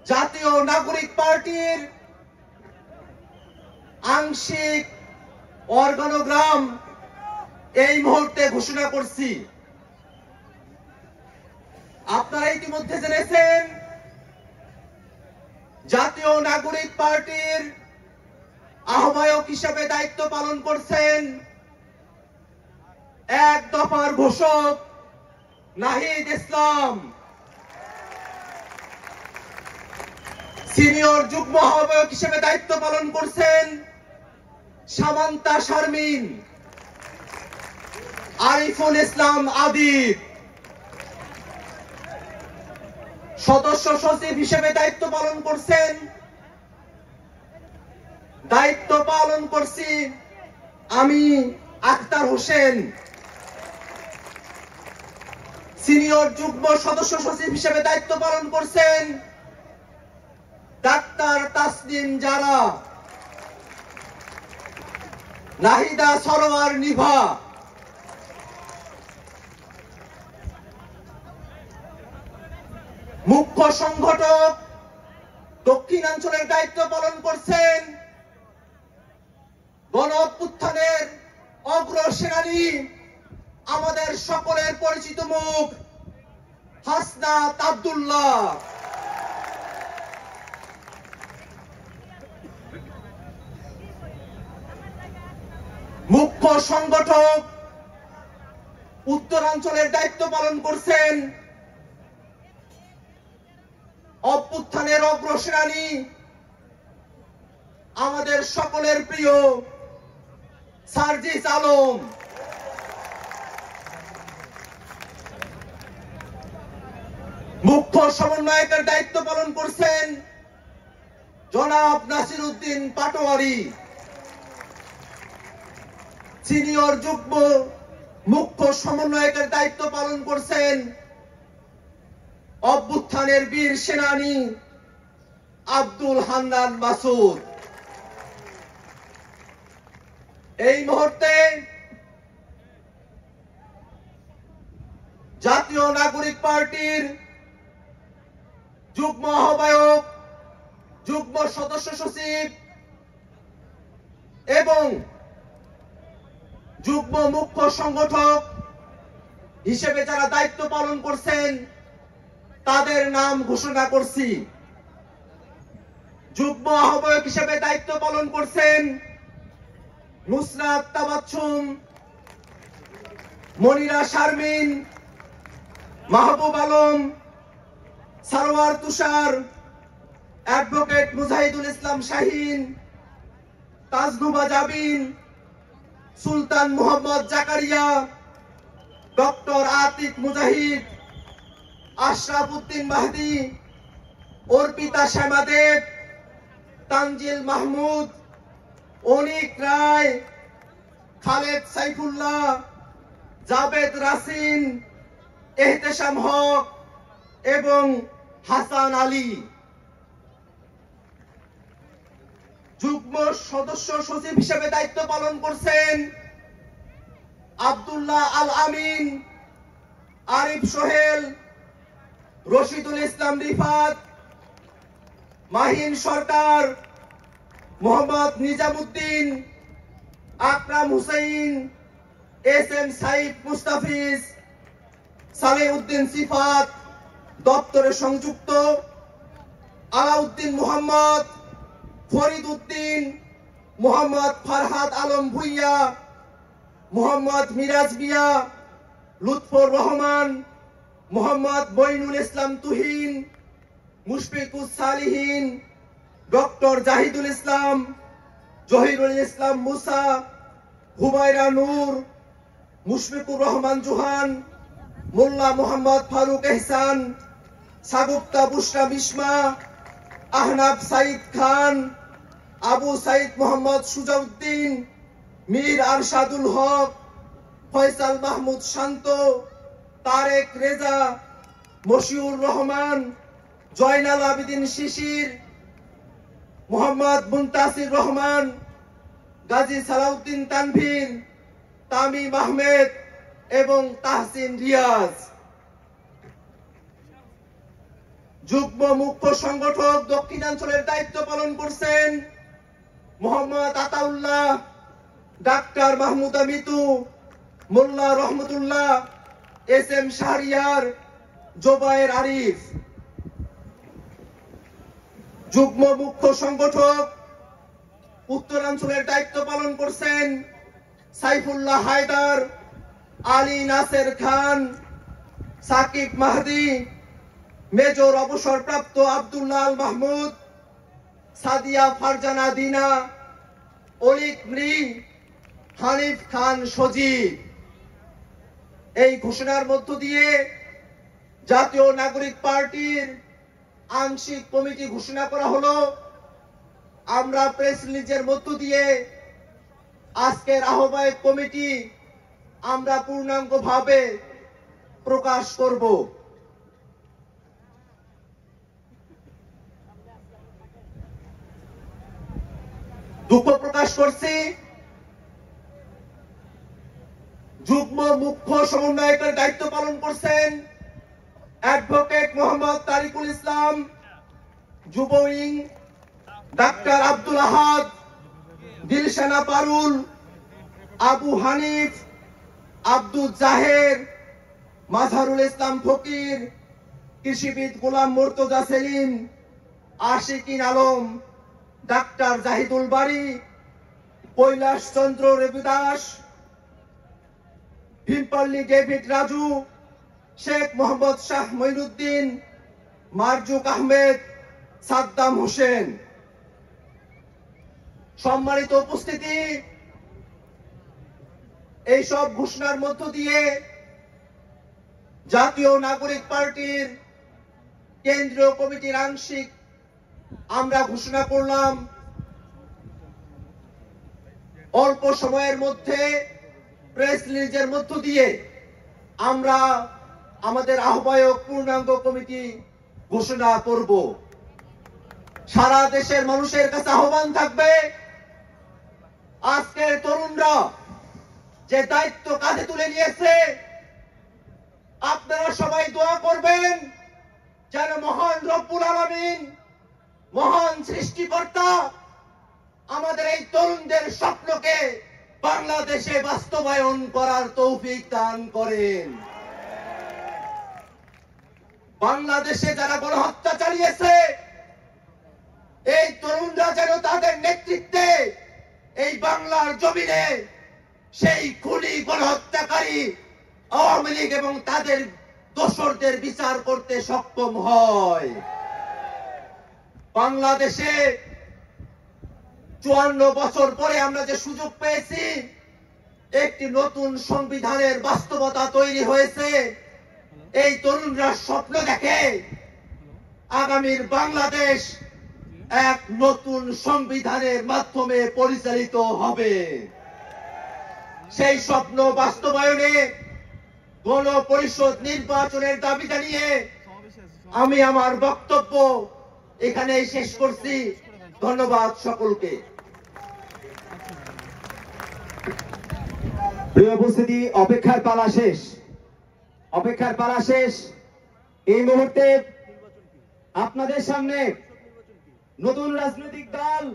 জাতীয় নাগরিক পার্টির আংশিক অর্গানোগ্রাম এই মুহূর্তে ঘোষণা করছি। আপনারা ইতিমধ্যে জেনেছেন জাতীয় নাগরিক পার্টির আহ্বায়ক হিসেবে দায়িত্ব পালন করছেন এক দফার ঘোষক নাহিদ ইসলাম। সিনিয়র যুগ্ম আহ্বায়ক হিসেবে দায়িত্ব পালন করছেন সামান্তা শারমিন। আরিফুল ইসলাম আদিব সদস্য সচিব হিসেবে দায়িত্ব পালন করছি আমি আখতার হোসেন। সিনিয়র যুগ্ম সদস্য সচিব হিসেবে দায়িত্ব পালন করছেন ডাক্তার তাসনিম জারা। নাহিদা সরোয়ার নিভা মুখ্য সংগঠক দক্ষিণাঞ্চলের দায়িত্ব পালন করছেন গণ অভ্যুত্থানের অগ্রসেনানী আমাদের সকলের পরিচিত মুখ হাসনাত আব্দুল্লাহ। মুখ্য সংগঠক উত্তরাঞ্চলের দায়িত্ব পালন করছেন অভ্যুত্থানের অগ্রসেনানী আমাদের সকলের প্রিয় সার্জিস আলম। মুখ্য সমন্বয়কের দায়িত্ব পালন করছেন জনাব নাসির উদ্দিন পাটোয়ারি। সিনিয়র যুগ্ম মুখ্য সমন্বয়কের দায়িত্ব পালন করছেন অভ্যুত্থানের বীর সেনানী আব্দুল হান্নান মাসুদ। এই মুহূর্তে জাতীয় নাগরিক পার্টির যুগ্ম আহ্বায়ক, যুগ্ম সদস্য সচিব এবং যুগ্ম মুখ্য সংগঠক হিসেবে যারা দায়িত্ব পালন করছেন তাদের নাম ঘোষণা করছি। যুগ্ম আহ্বায়ক হিসেবে দায়িত্ব পালন করছেন নুসরাত তাবাচ্ছুম, মনিরা শারমিন, মাহবুব আলম, সারোয়ার তুষার, অ্যাডভোকেট মুজাহিদুল ইসলাম শাহিন, তাজনুবা জাবিন, সুলতান মোহাম্মদ জাকারিয়া, ডক্টর আতিক মুজাহিদ, আশরাফ উদ্দিন মাহদি, অর্পিতা শ্যামা দেব, তানজিল মাহমুদ, অনিক রায়, খালেদ সাইফুল্লাহ, জাবেদ রাসিন, এহতেশাম হক এবং হাসান আলী। যুগ্ম সদস্য সচিব হিসেবে দায়িত্ব পালন করছেন আব্দুল্লাহ আল আমিন, আরিফ সোহেল, রশিদুল ইসলাম রিফাত, মাহিন সরকার, মোহাম্মদ নিজামুদ্দিন, আকরাম হুসাইন, এস এম সাইদ মুস্তাফিজ, সালেউদ্দিন সিফাত দপ্তরে সংযুক্ত, আলাউদ্দিন মোহাম্মদ, ফরিদ উদ্দিন, মোহাম্মদ ফারহাদ আলম ভুইয়া, মোহাম্মদ মিরাজ মিয়া, লুৎফর রহমান, মোহাম্মদ মঈনুল ইসলাম তুহিন, মুশফিকুস সালিহিন, ডক্টর জাহিদুল ইসলাম, জহিরুল ইসলাম মুসা, হুমায়রা নূর, মুশফিকুর রহমান জুহান, মোল্লা মোহাম্মদ ফারুক এহসান, সাগুপ্তা বুশরা বিস্মা, আহনাব সাইদ খান, আবু সাইদ মোহাম্মদ সুজাউদ্দিন, মীর আরশাদুল হক, ফয়সাল মাহমুদ শান্ত, তারেক রেজা, মশিউর রহমান, জয়নাল আবিদিন শিশির, মোহাম্মদ মুনতাসির রহমান, গাজী সালাউদ্দিন তানভীর, তামিম আহমেদ এবং তাহসিন রিয়াজ। যুগ্ম মুখ্য সংগঠক দক্ষিণাঞ্চলের দায়িত্ব পালন করছেন মোহাম্মদ আতাউল্লাহ, ডাক্তার মাহমুদা মিতু, মোল্লা রহমতুল্লাহ, এস.এম. শাহরিয়ার, জোবায়ের আরিফ। যুগ্ম মুখ্য সংগঠক উত্তরাঞ্চলের দায়িত্ব পালন করছেন সাইফুল্লাহ হায়দার, আলী নাসের খান, সাকিব মাহদি, মেজর অবসরপ্রাপ্ত আব্দুল্লাহ আল মাহমুদ, সাদিয়া ফারজানা দিনা, অলিক মৃ, হানিফ খান সজীব। এই ঘোষণার মধ্য দিয়ে জাতীয় নাগরিক পার্টির আংশিক কমিটি ঘোষণা করা হলো। আমরা প্রেস রিলিজের মধ্য দিয়ে আজকের আহ্বায়ক কমিটি আমরা পূর্ণাঙ্গভাবে প্রকাশ করব। দুঃখ প্রকাশ করছি যুগ্ম মুখ্য সমন্বয়কের দায়িত্ব পালন করছেন অ্যাডভোকেট মোহাম্মদ তারিকুল ইসলাম, যুব উইং ডাক্তার আব্দুল আহাদ, দিলশানা পারুল, আবু হানিফ, আব্দুল জাহের, মাজহারুল ইসলাম ফকির, কৃষিবিদ গোলাম মুর্তজা সেলিম, আশিকিন আলম, ডাক্তার জাহিদুল বারী, কৈলাস চন্দ্র রবিদাস, ভীমপল্লী ডেভিড রাজু, শেখ মোহাম্মদ শাহ মঈনুদ্দিন, মারজুক আহমেদ, সাদ্দাম হোসেন। সম্মানিত উপস্থিতি, এই সব ঘোষণার মধ্য দিয়ে জাতীয় নাগরিক পার্টির কেন্দ্রীয় কমিটির আংশিক আমরা ঘোষণা করলাম অল্প সময়ের মধ্যে প্রেস রিলিজের মধ্য দিয়ে আমরা আমাদের আহ্বায়ক পূর্ণাঙ্গ কমিটি ঘোষণা করব। সারা দেশের মানুষের কাছে আহ্বান থাকবে, আজকের তরুণরা যে দায়িত্ব কাঁধে তুলে নিয়েছে, আপনারা সবাই দোয়া করবেন যেন মহান রব্বুল আলামিন, মহান সৃষ্টিকর্তা আমাদের এই তরুণদের স্বপ্নকে বাংলাদেশে বাস্তবায়ন করার তৌফিক দান করেন। বাংলাদেশে যারা গণহত্যা চালিয়েছে, এই তরুণরা যেন তাদের নেতৃত্বে এই বাংলার জমিনে সেই খুনি গণহত্যাকারী আওয়ামী লীগ এবং তাদের দোসরদের বিচার করতে সক্ষম হয়। বাংলাদেশে 54 বছর পরে আমরা যে সুযোগ পেয়েছি, একটি নতুন সংবিধানের বাস্তবতা তৈরি হয়েছে। এই তরুণরা স্বপ্ন দেখে আগামীর বাংলাদেশ এক নতুন সংবিধানের মাধ্যমে পরিচালিত হবে। সেই স্বপ্ন বাস্তবায়নে গণপরিষদ নির্বাচনের দাবি জানিয়ে আমি আমার বক্তব্য এখানেই শেষ করছি। ধন্যবাদ সকলকে। প্রিয় উপস্থিতি, অপেক্ষার পালা শেষ, অপেক্ষার পালা শেষ। এই মুহূর্তে আপনাদের সামনে নতুন রাজনৈতিক দল